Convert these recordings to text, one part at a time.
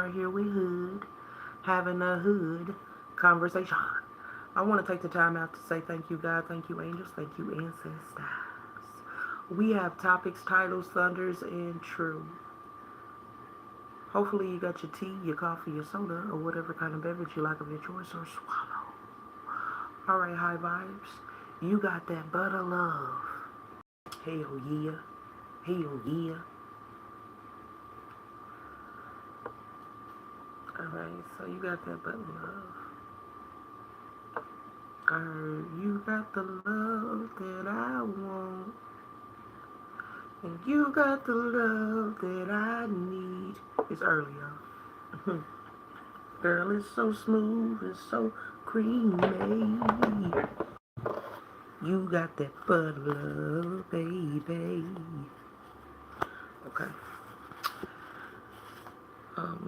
right here with Hood, having a Hood conversation. I want to take the time out to say thank you, God, thank you, angels, thank you, ancestors. We have topics, titles, thunders, and true. Hopefully you got your tea, your coffee, your soda, or whatever kind of beverage you like of your choice, or swallow. Alright, high vibes. You got that butter love. Hell yeah. Hell yeah. Alright, so you got that butter love. I heard you got the love that I want. And you got the love that I need. It's early, y'all. Girl, it's so smooth, it's so creamy. You got that butter love, baby. Okay.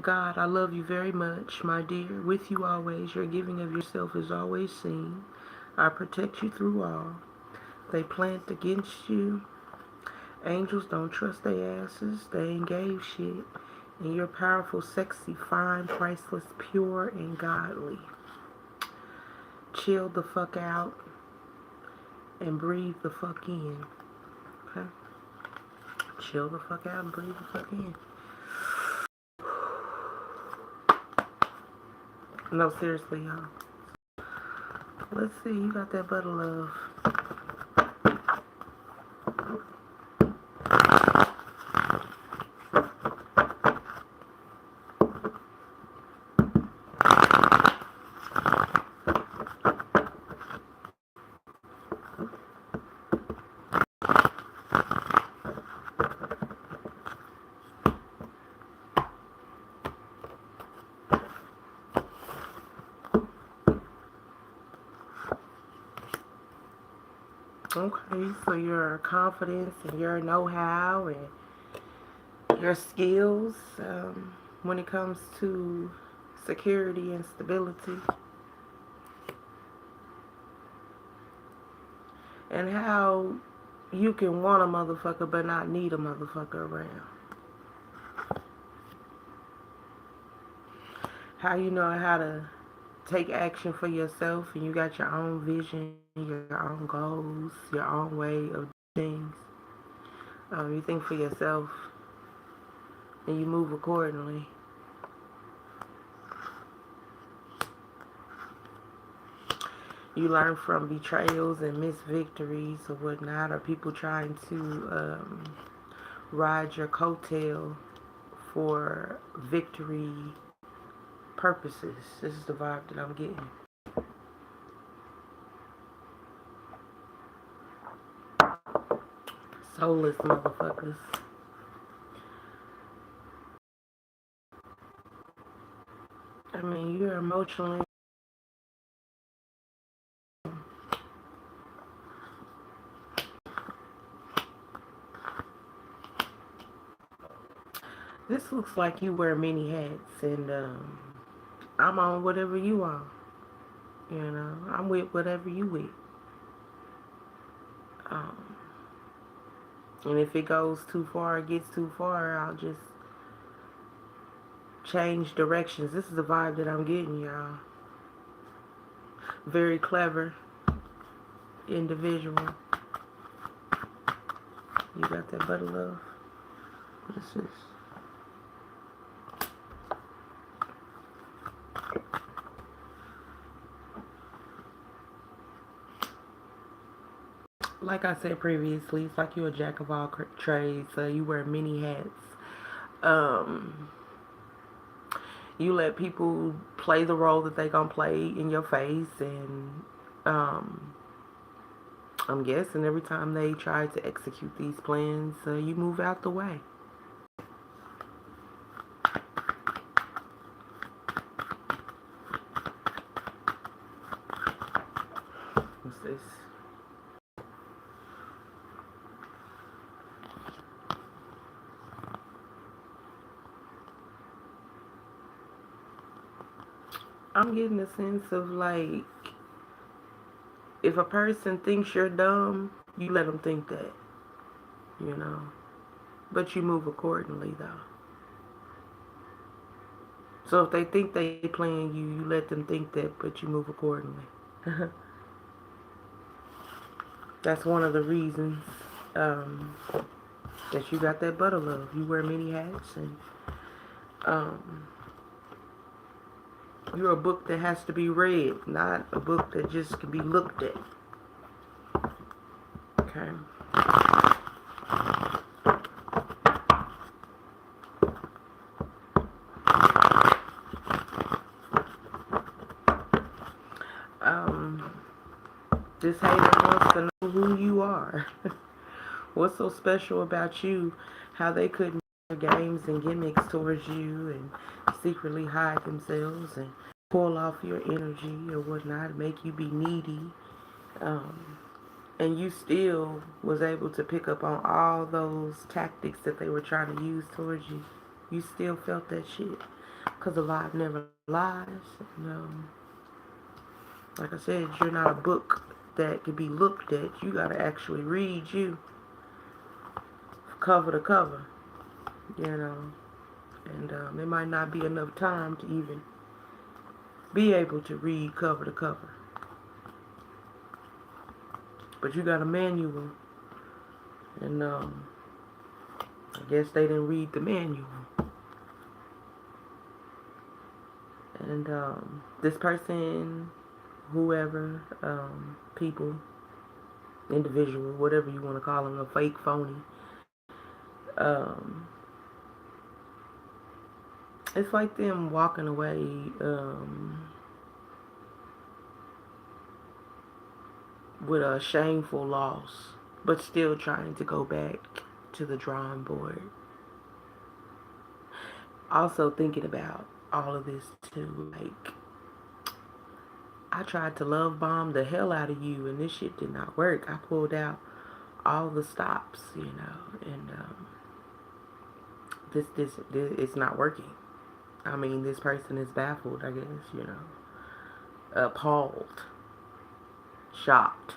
God, I love you very much, my dear. With you always. Your giving of yourself is always seen. I protect you through all. They plant against you. Angels don't trust their asses. They ain't gave shit. And you're powerful, sexy, fine, priceless, pure, and godly. Chill the fuck out and breathe the fuck in. Okay? Chill the fuck out and breathe the fuck in. No, seriously, y'all. Let's see, you got that butter love. Okay, so your confidence and your know-how and your skills when it comes to security and stability, and how you can want a motherfucker but not need a motherfucker around. How you know how to take action for yourself and you got your own vision, your own goals, your own way of things. You think for yourself and you move accordingly. You learn from betrayals and missed victories or whatnot, or people trying to ride your coattail for victory purposes. This is the vibe that I'm getting. Soulless motherfuckers. I mean, you're emotionally. This looks like you wear many hats, and I'm on whatever you on. You know, I'm with whatever you with. Um, and if it goes too far, it gets too far, I'll just change directions. This is the vibe that I'm getting, y'all. Very clever individual. You got that butter love? What is this? Like I said previously, it's like you're a jack of all trades. You wear many hats. Um, you let people play the role that they gonna play in your face, and I'm guessing every time they try to execute these plans, you move out the way. What's this? I'm getting a sense of like, if a person thinks you're dumb, you let them think that, you know. But you move accordingly, though. So if they think they playing you, you let them think that, but you move accordingly. That's one of the reasons that you got that butter love. You wear many hats, and um, you're a book that has to be read, not a book that just can be looked at. Okay. Um, this hater wants to know who you are. What's so special about you? How they couldn't games and gimmicks towards you and secretly hide themselves and pull off your energy or whatnot, make you be needy. Um, and you still was able to pick up on all those tactics that they were trying to use towards you. You still felt that shit. Because a lie never lies. And, like I said, you're not a book that can be looked at. You got to actually read you cover to cover, you know. And there might not be enough time to even be able to read cover to cover. But you got a manual. And I guess they didn't read the manual. And this person, whoever, people, individual, whatever you want to call them, a fake, phony, it's like them walking away with a shameful loss, but still trying to go back to the drawing board. Also thinking about all of this too, like, I tried to love bomb the hell out of you and this shit did not work. I pulled out all the stops, you know, and this it's not working. I mean, this person is baffled, I guess, you know, appalled, shocked.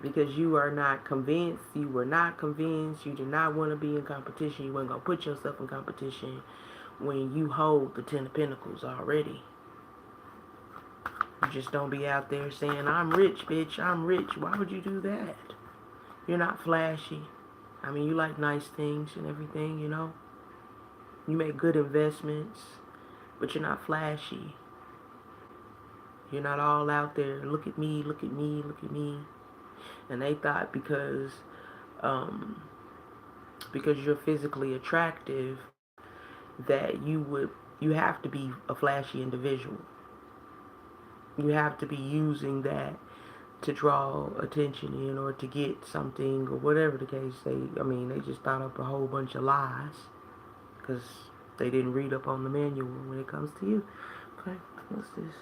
Because you are not convinced, you were not convinced, you did not want to be in competition, you weren't going to put yourself in competition when you hold the 10 of Pentacles already. You just don't be out there saying, I'm rich, bitch, I'm rich. Why would you do that? You're not flashy. I mean, you like nice things and everything, you know. You make good investments, but you're not flashy. You're not all out there, look at me, look at me, look at me. And they thought because you're physically attractive that you have to be a flashy individual. You have to be using that to draw attention in or to get something or whatever the case. They just thought up a whole bunch of lies because they didn't read up on the manual when it comes to you. Okay, what's this?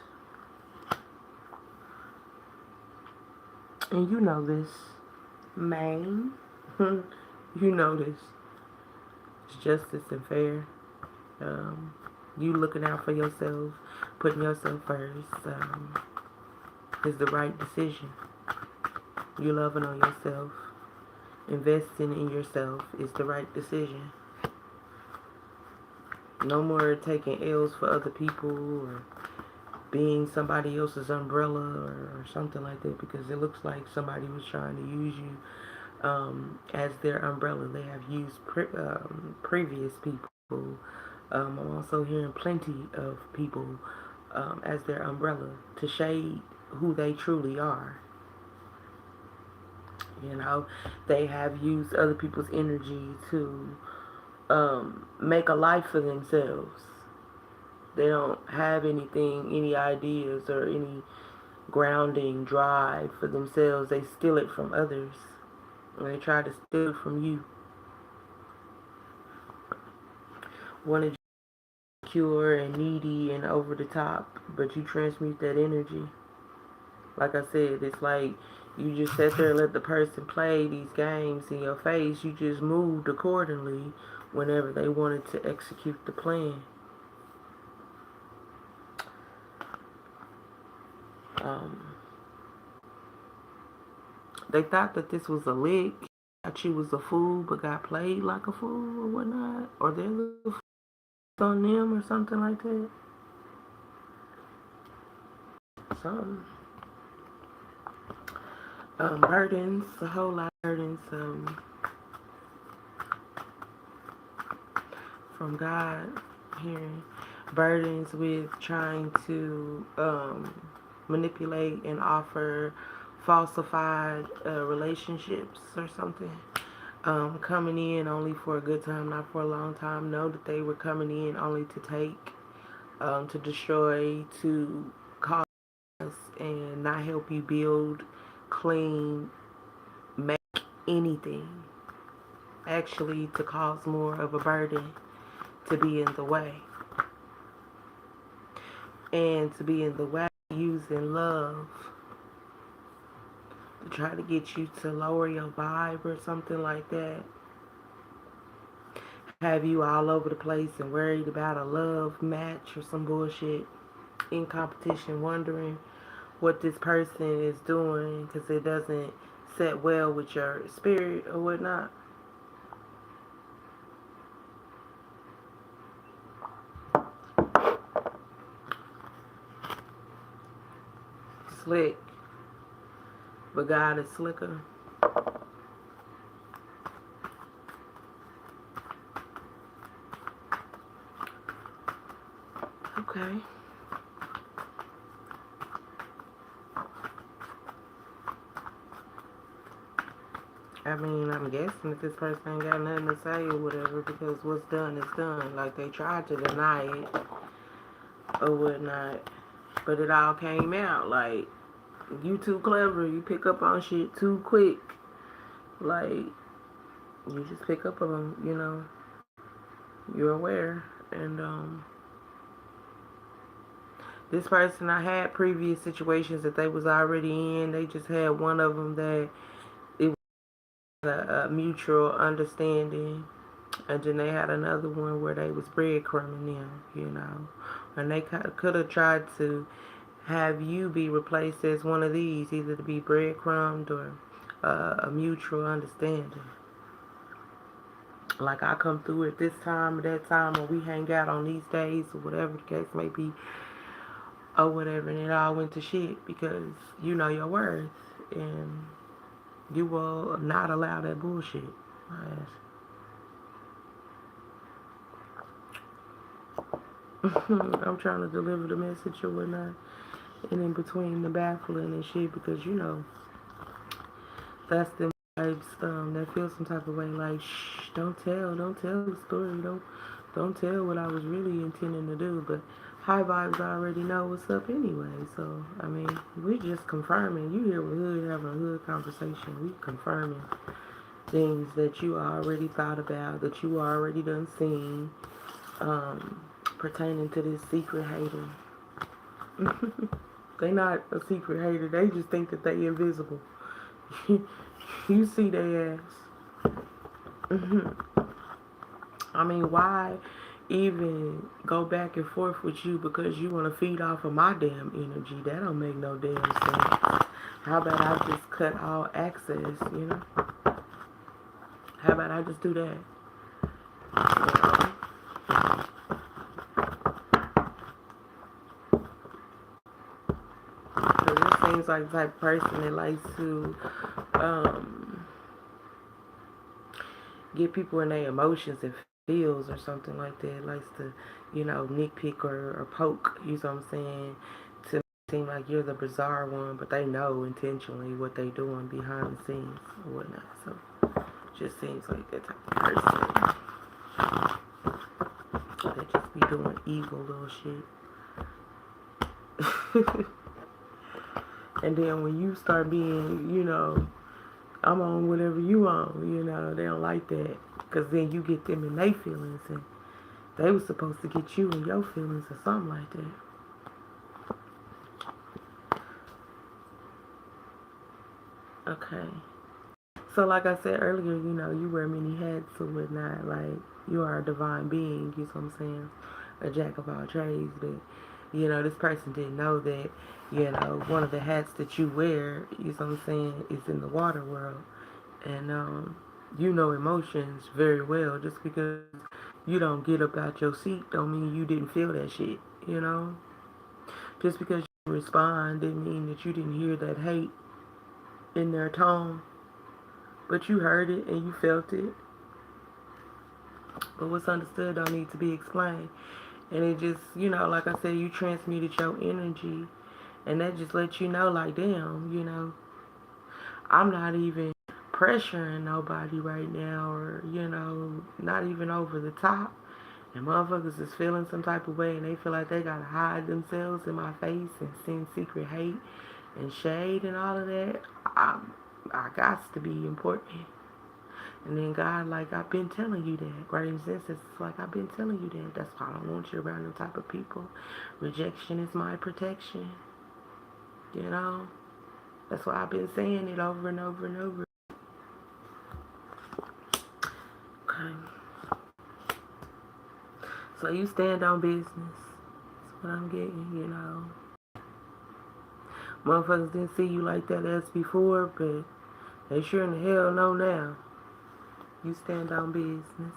And you know this, man. You know this. It's justice and fair. You looking out for yourself, putting yourself first, is the right decision. You loving on yourself, investing in yourself is the right decision. No more taking L's for other people or being somebody else's umbrella or something like that, because it looks like somebody was trying to use you as their umbrella. They have used previous people. I'm also hearing plenty of people as their umbrella to shade who they truly are. You know, they have used other people's energy to make a life for themselves. They don't have any ideas or any grounding drive for themselves. They steal it from others. And they try to steal it from you. Wanted you secure and needy and over the top, but you transmute that energy. Like I said, it's like you just sat there and let the person play these games in your face. You just moved accordingly whenever they wanted to execute the plan. They thought that this was a lick. thought you was a fool but got played like a fool or whatnot, or they're the fools on them or something like that. Something. Burdens, a whole lot of burdens from God here. Burdens with trying to manipulate and offer falsified relationships or something. Coming in only for a good time, not for a long time. Know that they were coming in only to take, to destroy, to cause, and not help you build, clean, make anything. Actually, to cause more of a burden, to be in the way. And to be in the way using love to try to get you to lower your vibe or something like that. Have you all over the place and worried about a love match or some bullshit, in competition, wondering what this person is doing because it doesn't set well with your spirit or whatnot. Slick, but God is slicker. Okay. I mean, I'm guessing that this person ain't got nothing to say or whatever because what's done is done. Like, they tried to deny it or whatnot, but it all came out. Like, you too clever. You pick up on shit too quick. Like, you just pick up on, you're aware. And, this person, I had previous situations that they was already in. They just had one of them that it was a mutual understanding. And then they had another one where they was breadcrumbing them, And they could have tried to have you be replaced as one of these, either to be breadcrumbed or a mutual understanding. Like, I come through at this time or that time, or we hang out on these days, or whatever the case may be, or whatever, and it all went to shit because you know your worth, and you will not allow that bullshit. I'm trying to deliver the message or whatnot, and in between the baffling and shit, because that's the vibes that feel some type of way, like, shh, don't tell the story, don't tell what I was really intending to do. But high vibes already know what's up anyway. So I mean, we're just confirming. You here with Hood having a Hood conversation. We confirming things that you already thought about, that you already done seen, pertaining to this secret hater. They not a secret hater. They just think that they invisible. You see their ass. I mean, why even go back and forth with you because you want to feed off of my damn energy? That don't make no damn sense. How about I just cut all access, How about I just do that? Because it seems like the type of person that likes to get people in their emotions and feels or something like that. Likes to, nitpick or poke, you know what I'm saying, to seem like you're the bizarre one, but they know intentionally what they doing behind the scenes or whatnot. So just seems like that type of person that just be doing evil little shit. And then when you start being, I'm on whatever you on, they don't like that. Because then you get them in their feelings, and they was supposed to get you in your feelings or something like that. Okay. So like I said earlier, you wear many hats or whatnot. Like, you are a divine being, you know what I'm saying? A jack of all trades. But, this person didn't know that, one of the hats that you wear, you know what I'm saying, is in the water world. And, You know emotions very well. Just because you don't get up out your seat don't mean you didn't feel that shit, you know? Just because you respond didn't mean that you didn't hear that hate in their tone. But you heard it and you felt it. But what's understood don't need to be explained. And it just, like I said, you transmuted your energy. And that just lets you know, like, damn, I'm not even pressuring nobody right now, or, not even over the top. And motherfuckers is feeling some type of way and they feel like they gotta hide themselves in my face and send secret hate and shade and all of that. I got to be important. And then God, like, I've been telling you that. Great sense, it's like, I've been telling you that. That's why I don't want you around them type of people. Rejection is my protection. You know? That's why I've been saying it over and over and over. Okay. So you stand on business. That's what I'm getting. Motherfuckers didn't see you like that as before, but they sure in the hell know now. You stand on business.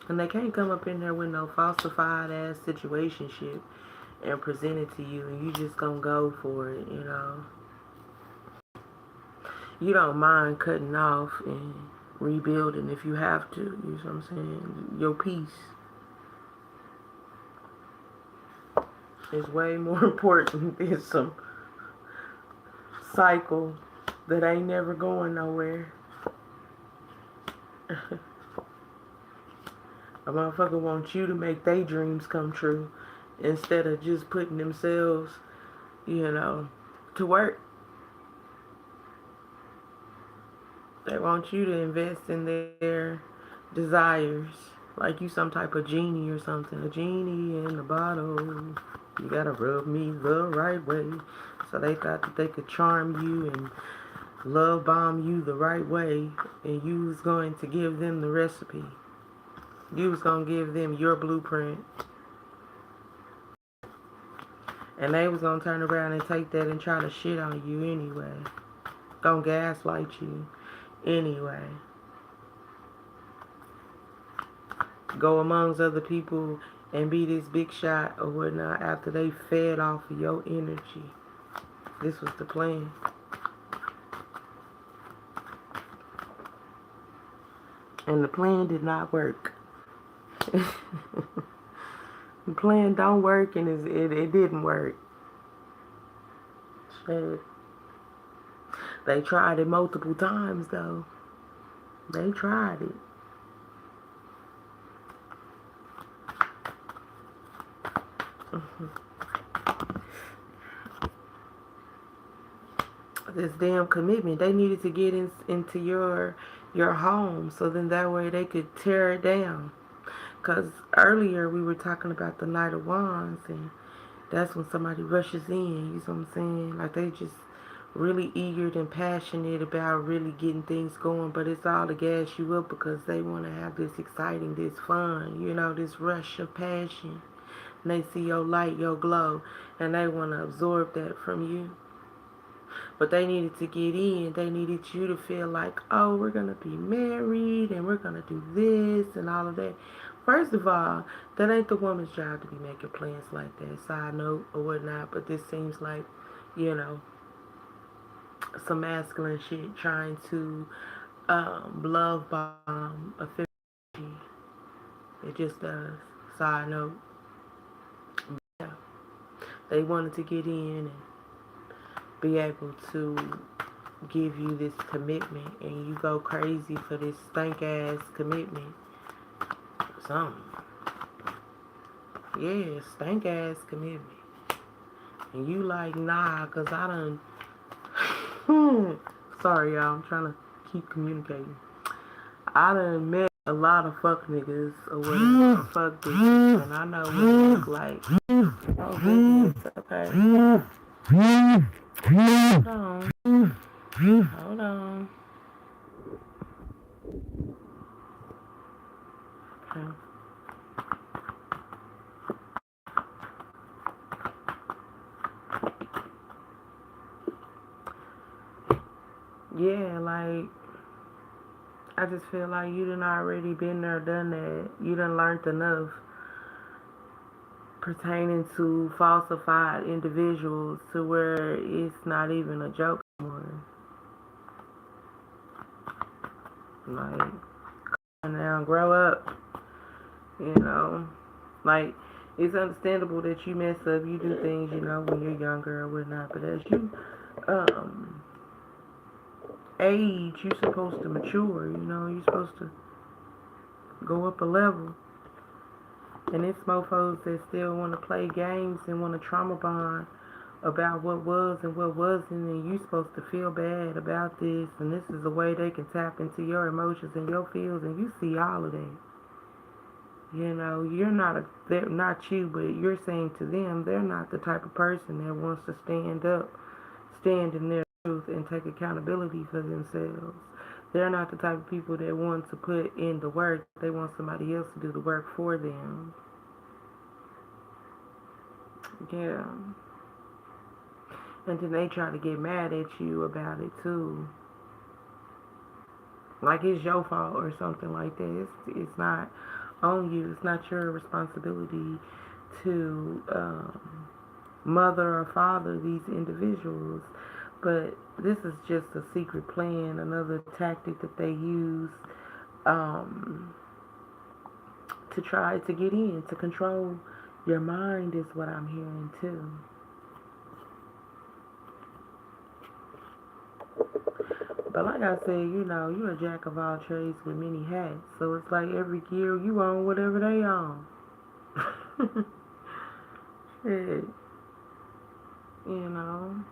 And they can't come up in there with no falsified ass situationship and present it to you and you just gonna go for it, You don't mind cutting off and rebuilding if you have to, you know what I'm saying? Your peace is way more important than some cycle that ain't never going nowhere. A motherfucker wants you to make their dreams come true instead of just putting themselves, to work. They want you to invest in their desires. Like you some type of genie or something. A genie in a bottle. You gotta rub me the right way. So they thought that they could charm you and love bomb you the right way. And you was going to give them the recipe. You was going to give them your blueprint. And they was going to turn around and take that and try to shit on you anyway. Gonna gaslight you anyway. Go amongst other people and be this big shot or whatnot after they fed off of your energy. This was the plan. And the plan did not work. The plan don't work and it didn't work. Shit. They tried it multiple times though. They tried it. This damn commitment. They needed to get into your home so then that way they could tear it down. Because earlier we were talking about the Knight of Wands and that's when somebody rushes in, you know what I'm saying? Like they just really eager and passionate about really getting things going, but it's all to gas you up because they want to have this exciting, this fun, this rush of passion. And they see your light, your glow, and they want to absorb that from you. But they needed to get in. They needed you to feel like, oh, we're going to be married and we're going to do this and all of that. First of all, that ain't the woman's job to be making plans like that. Side note or whatnot. But this seems like, some masculine shit trying to love bomb a femininity. It just does. Side note. Yeah. They wanted to get in and be able to give you this commitment and you go crazy for this stank ass commitment. Something. Yeah, stank ass commitment. And you like, nah, cause I done sorry y'all, I'm trying to keep communicating. I done met a lot of fuck niggas or whatever, fuck bitches, and I know what it look like. Oh goodness, okay. Hold on. Hold on. Okay. Yeah, like I just feel like you done already been there, done that. You done learned enough pertaining to falsified individuals to where it's not even a joke anymore. Like, now grow up, you know. Like, it's understandable that you mess up, you do things, you know, when you're younger or whatnot. But as you um, age, you're supposed to mature, you know. You're supposed to go up a level. And it's mofos that still want to play games and want to trauma bond about what was and what wasn't, and you supposed to feel bad about this, and this is a way they can tap into your emotions and your feels, and you see all of that. You know, they're not you, but you're saying to them, they're not the type of person that wants to stand in their truth and take accountability for themselves. They're not the type of people that want to put in the work. They want somebody else to do the work for them. Yeah. And then they try to get mad at you about it too. Like it's your fault or something like that. It's not on you. It's not your responsibility to mother or father these individuals. But this is just a secret plan, another tactic that they use to try to get in, to control your mind is what I'm hearing too. But like I said, you know, you're a jack of all trades with many hats. So it's like every gear you own whatever they own. Shit. You know.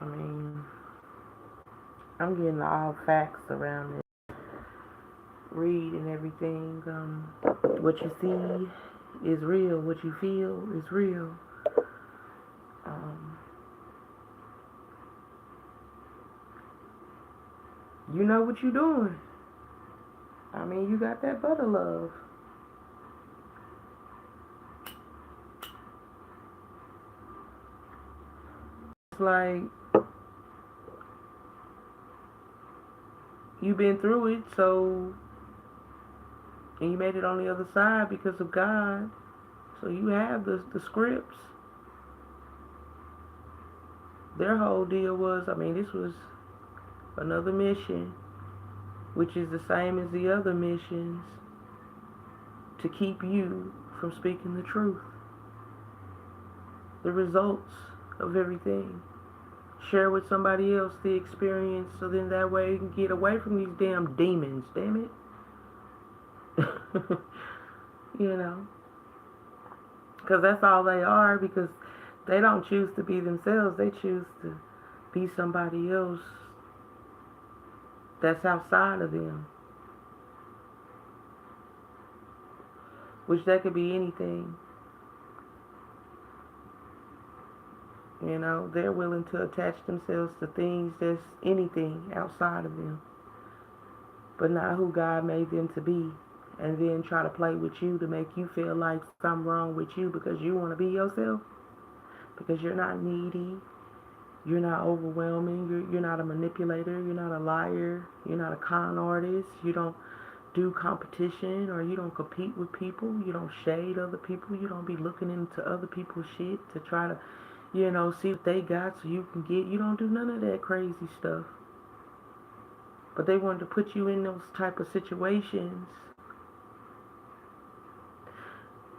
I mean, I'm getting all facts around it. Read and everything. What you see is real. What you feel is real. Um, you know what you're doing. I mean, you got that butter love. It's like you've been through it, so and you made it on the other side because of God. So you have the scripts. Their whole deal was, I mean, this was another mission, which is the same as the other missions, to keep you from speaking the truth. The results of everything. Share with somebody else the experience so then that way you can get away from these damn demons, damn it. You know. Because that's all they are, because they don't choose to be themselves. They choose to be somebody else that's outside of them. Which that could be anything. You know, they're willing to attach themselves to things that's anything outside of them. But not who God made them to be. And then try to play with you to make you feel like something wrong with you because you want to be yourself. Because you're not needy. You're not overwhelming. You're not a manipulator. You're not a liar. You're not a con artist. You don't do competition or you don't compete with people. You don't shade other people. You don't be looking into other people's shit to try to, you know, see what they got so you can get. You don't do none of that crazy stuff. But they wanted to put you in those type of situations.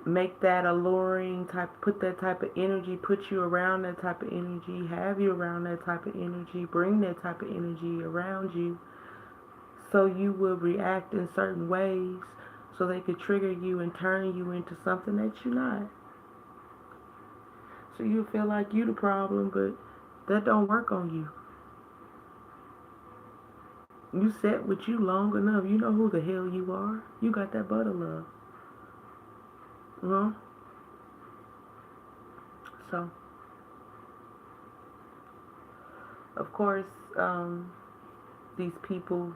Make that alluring type, put that type of energy, put you around that type of energy, have you around that type of energy, bring that type of energy around you so you will react in certain ways so they could trigger you and turn you into something that you're not. So you feel like you the problem, but that don't work on you. You sat with you long enough. You know who the hell you are. You got that butter love. Well, so, of course, these people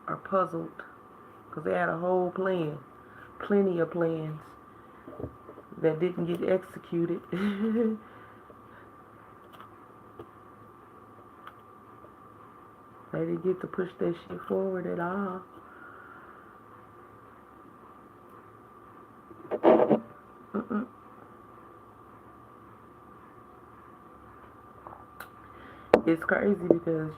are puzzled because they had a whole plan plenty of plans that didn't get executed. They didn't get to push that shit forward at all. Mm-mm. It's crazy because,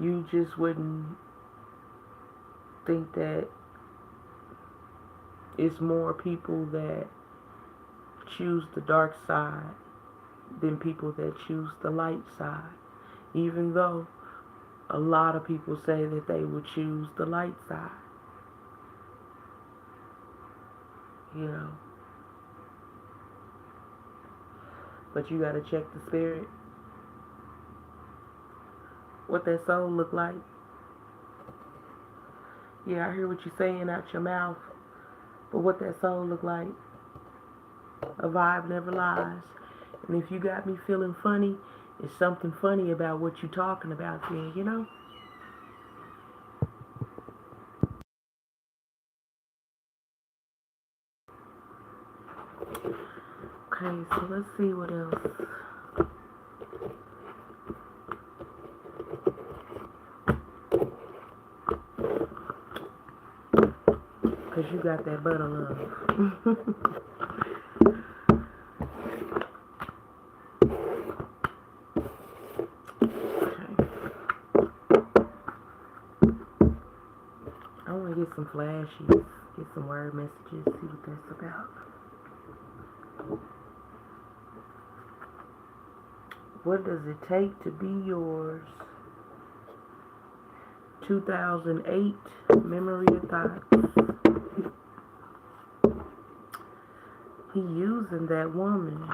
you just wouldn't think that it's more people that choose the dark side than people that choose the light side. Even though a lot of people say that they would choose the light side. But you gotta check the spirit. What that soul look like. Yeah, I hear what you're saying out your mouth. But what that soul look like. A vibe never lies. And if you got me feeling funny, it's something funny about what you talking about then, Okay, so let's see what else. Because you got that butter love. I want to get some flashes, get some word messages, see what that's about. What does it take to be yours? 2008 memory of thoughts. He using that woman.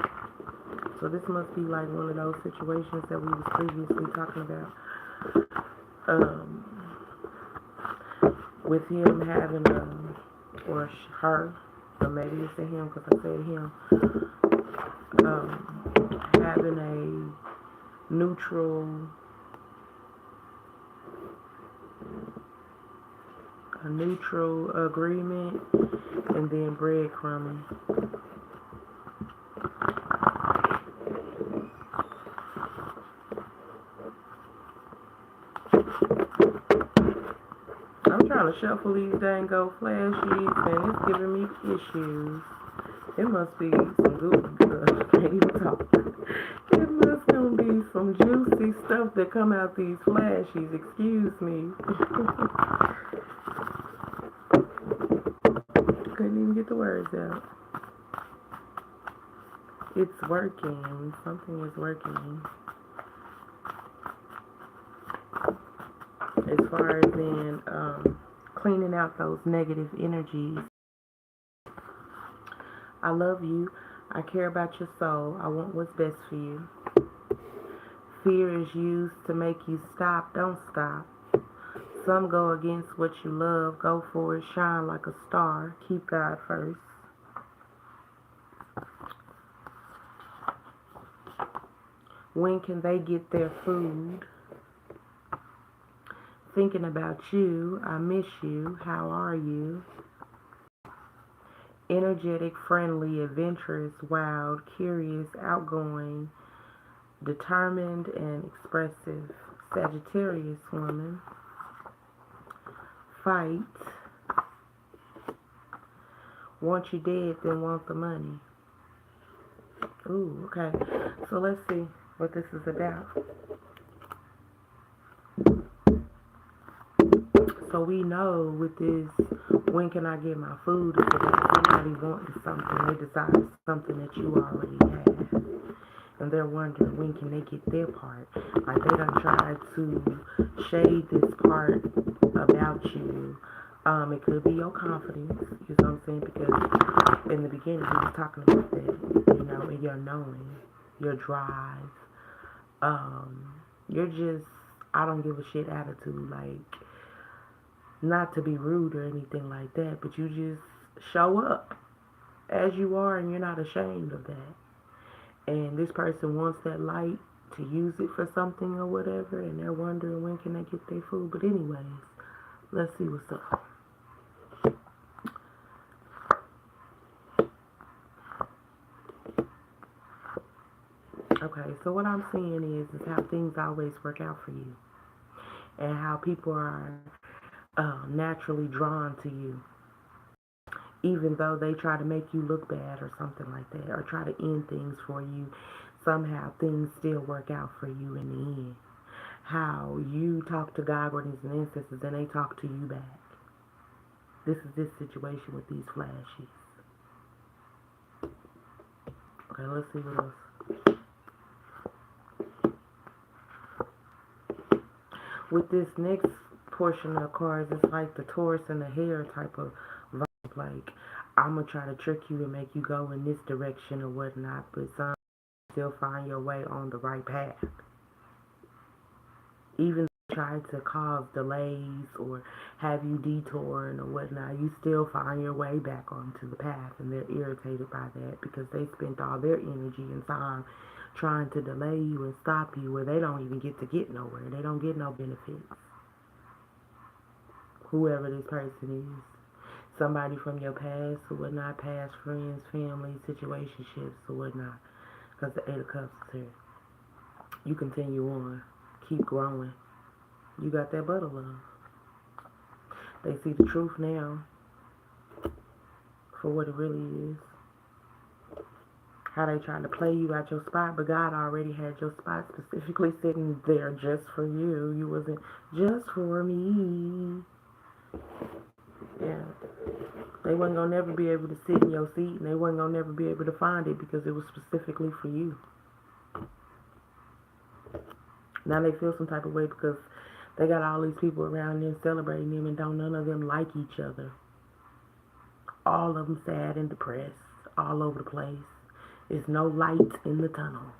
So this must be like one of those situations that we was previously talking about. With him having or her, or maybe it's a him because I said him, having a neutral agreement and then breadcrumbing. I'm trying to shuffle these dango flashies and it's giving me issues. It must be some good stuff. I can't even talk. It must gonna be some juicy stuff that come out these flashies. Excuse me. Couldn't even get the words out. It's working. Something is working. As far as in cleaning out those negative energies. I love you. I care about your soul. I want what's best for you. Fear is used to make you stop. Don't stop. Some go against what you love. Go for it. Shine like a star. Keep God first. When can they get their food? Thinking about you. I miss you. How are you? Energetic, friendly, adventurous, wild, curious, outgoing, determined, and expressive. Sagittarius woman. Fight. Want you dead, then want the money. Ooh, okay. So let's see what this is about. So we know with this, when can I get my food? It's about somebody wanting something. They desire something that you already have. And they're wondering when can they get their part. Like they done tried to shade this part about you. It could be your confidence, you know what I'm saying? Because in the beginning he was talking about that, and your knowing, your drive. You're just, I don't give a shit attitude, like, not to be rude or anything like that, but you just show up as you are and you're not ashamed of that. And this person wants that light to use it for something or whatever, and they're wondering when can they get their food. But anyways, let's see what's up. Okay, so what I'm seeing is how things always work out for you, and how people are naturally drawn to you, even though they try to make you look bad or something like that, or try to end things for you. Somehow things still work out for you in the end. How you talk to God, guardians, and ancestors, and they talk to you back. This is this situation with these flashes. Okay, let's see what else. With this next portion of cards, it's like the Taurus and the Hare type of vibe. Like, I'm going to try to trick you and make you go in this direction or whatnot, but some still find your way on the right path. Even try to cause delays or have you detouring or whatnot, you still find your way back onto the path, and they're irritated by that because they spent all their energy and time trying to delay you and stop you where they don't even get nowhere. They don't get no benefits. Whoever this person is. Somebody from your past or whatnot, past friends, family, situationships or whatnot. Because the Eight of Cups is here. You continue on. Keep growing. You got that butter love. They see the truth now for what it really is. How they trying to play you out your spot, but God already had your spot specifically sitting there just for you. You wasn't just for me. Yeah. They wasn't going to never be able to sit in your seat, and they wasn't going to never be able to find it because it was specifically for you. Now they feel some type of way because they got all these people around them celebrating them, and don't none of them like each other. All of them sad and depressed, all over the place. There's no light in the tunnel.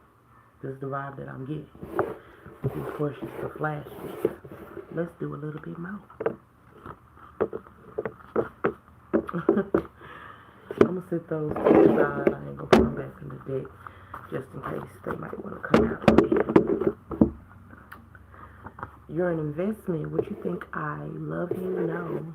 This is the vibe that I'm getting. These portions are flashes. Let's do a little bit more. I'm going to sit those aside. I ain't going to put them back in the deck just in case they might want to come out again. You're an investment. Would you think I love you? No.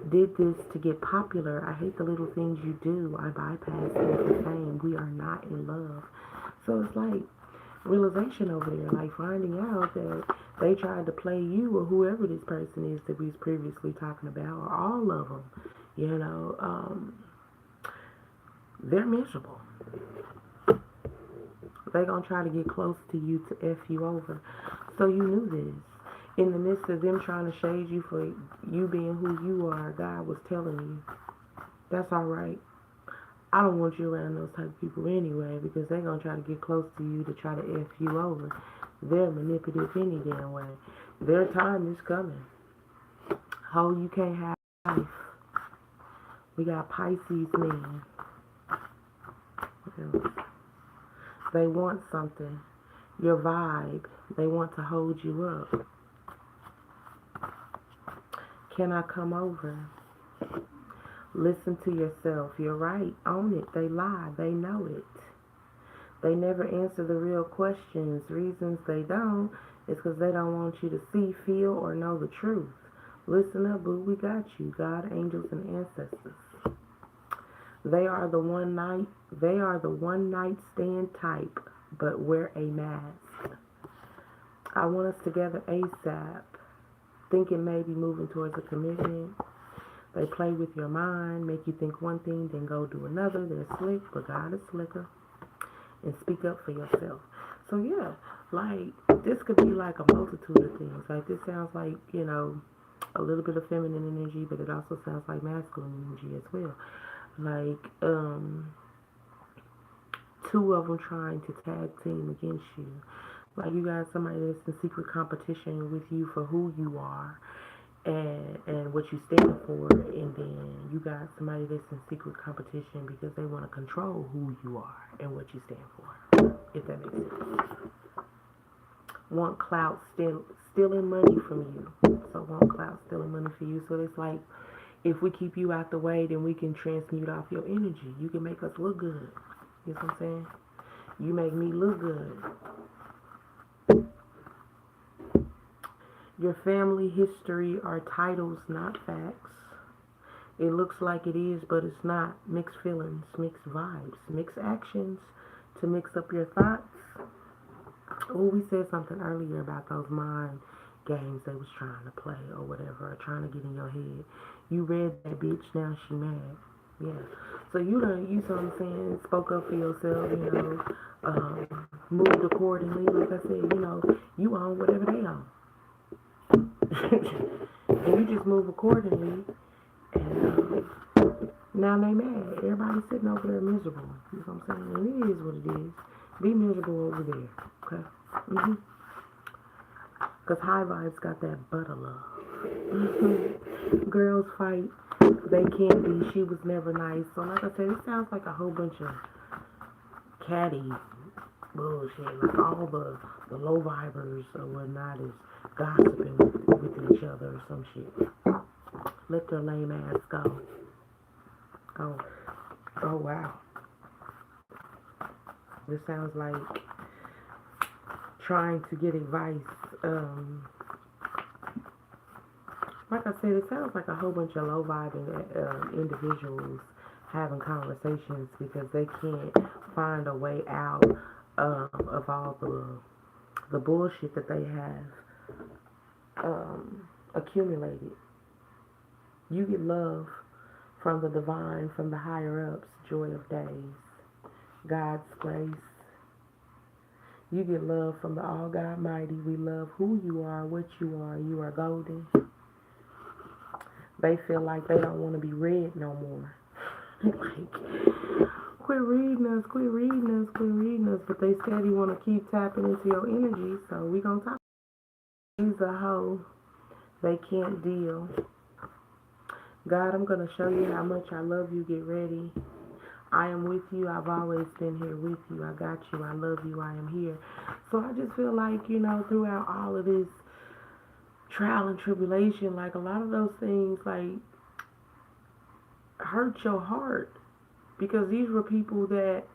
Did this to get popular. I hate the little things you do. I bypass them for fame. We are not in love. So it's like realization over there, like finding out that they tried to play you or whoever this person is that we was previously talking about, or all of them. You know, they're miserable. They're going to try to get close to you to F you over. So you knew this. In the midst of them trying to shade you for you being who you are, God was telling you, that's all right. I don't want you around those type of people anyway, because they're going to try to get close to you to try to F you over. They're manipulative any damn way. Their time is coming. Ho, you can't have life. We got Pisces men. They want something. Your vibe. They want to hold you up. Can I come over? Listen to yourself. You're right. Own it. They lie. They know it. They never answer the real questions. Reasons they don't is because they don't want you to see, feel, or know the truth. Listen up, boo. We got you. God, angels, and ancestors. They are the one night stand type, but wear a mask. I want us together ASAP. Thinking maybe moving towards a commitment. They play with your mind, make you think one thing, then go do another. They're slick, but God is slicker. And speak up for yourself. So yeah, like this could be like a multitude of things. Like this sounds like, you know, a little bit of feminine energy, but it also sounds like masculine energy as well. Like two of them trying to tag team against you. Like you got somebody that's in secret competition with you for who you are and what you stand for, and then you got somebody that's in secret competition because they want to control who you are and what you stand for, if that makes sense. Want clout stealing money from you. So want clout stealing money for you. So it's like, if we keep you out the way, then we can transmute off your energy. You can make us look good. You know what I'm saying? You make me look good. Your family history are titles, not facts. It looks like it is, but it's not. Mixed feelings, mixed vibes, mixed actions to mix up your thoughts. Oh, we said something earlier about those mind games they was trying to play or whatever, or trying to get in your head. You read that bitch, now she mad. Yeah. So you know what I'm saying, spoke up for yourself, moved accordingly. Like I said, you own whatever they own. And you just move accordingly. And now they mad. Everybody's sitting over there miserable. You know what I'm saying? And it is what it is. Be miserable over there. Okay? Because High Vibes got that butter love. Girls fight. They can't be. She was never nice. So like I said, it sounds like a whole bunch of catty bullshit. Like all the low vibers or whatnot is gossiping with each other or some shit. Let their lame ass go. Oh wow. This sounds like trying to get advice. Like I said, it sounds like a whole bunch of low vibing individuals having conversations because they can't find a way out of all the bullshit that they have accumulated. You get love from the divine, from the higher ups, joy of days, God's grace. You get love from the all God mighty. We love who you are, what you are. You are golden. They feel like they don't want to be read no more. Like, quit reading us. But they steady want to keep tapping into your energy. So we gonna talk. He's a hoe. They can't deal. God, I'm going to show you how much I love you. Get ready. I am with you. I've always been here with you. I got you. I love you. I am here. So I just feel like, throughout all of this trial and tribulation, like a lot of those things, like, hurt your heart. Because these were people that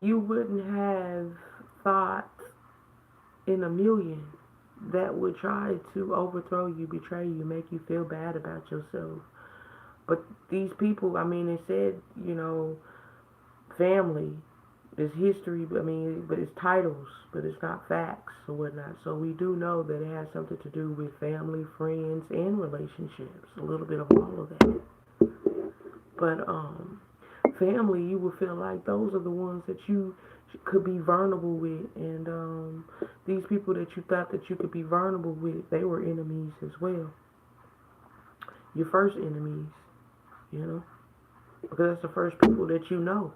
you wouldn't have thought in a million that would try to overthrow you, betray you, make you feel bad about yourself. But these people, it said, family is history, but it's titles, but it's not facts or whatnot. So we do know that it has something to do with family, friends, and relationships. A little bit of all of that. But family, you will feel like those are the ones that you could be vulnerable with. And these people that you thought that you could be vulnerable with, they were enemies as well. Your first enemies. Because that's the first people that you know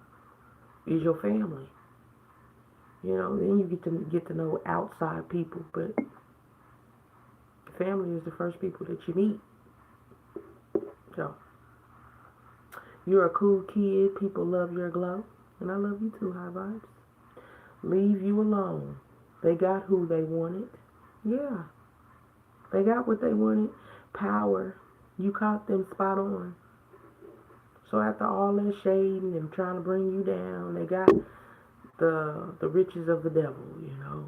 is your family. Then you get to know outside people, but family is the first people that you meet. So you're a cool kid. People love your glow, and I love you too, High Vibes. Leave you alone. They got who they wanted. Yeah, they got what they wanted. Power. You caught them spot on. So after all that shade and them trying to bring you down, they got the riches of the devil,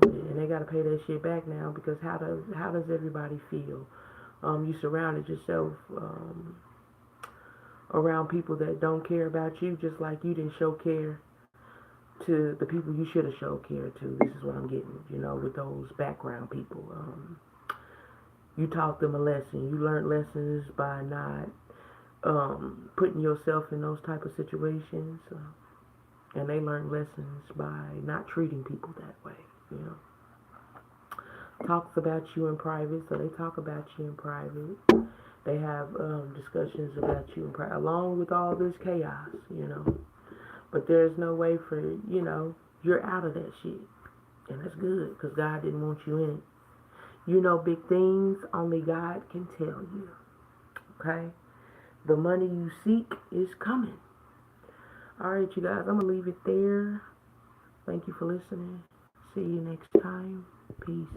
and they got to pay that shit back now. Because how does everybody feel? You surrounded yourself around people that don't care about you, just like you didn't show care to the people you should have showed care to. This is what I'm getting, with those background people. You taught them a lesson. You learned lessons by not putting yourself in those type of situations, and they learn lessons by not treating people that way. Talks about you in private, so they talk about you in private. They have discussions about you in private, along with all this chaos, But there's no way for you're out of that shit, and that's good because God didn't want you in it. Big things only God can tell you. Okay. The money you seek is coming. All right, you guys, I'm going to leave it there. Thank you for listening. See you next time. Peace.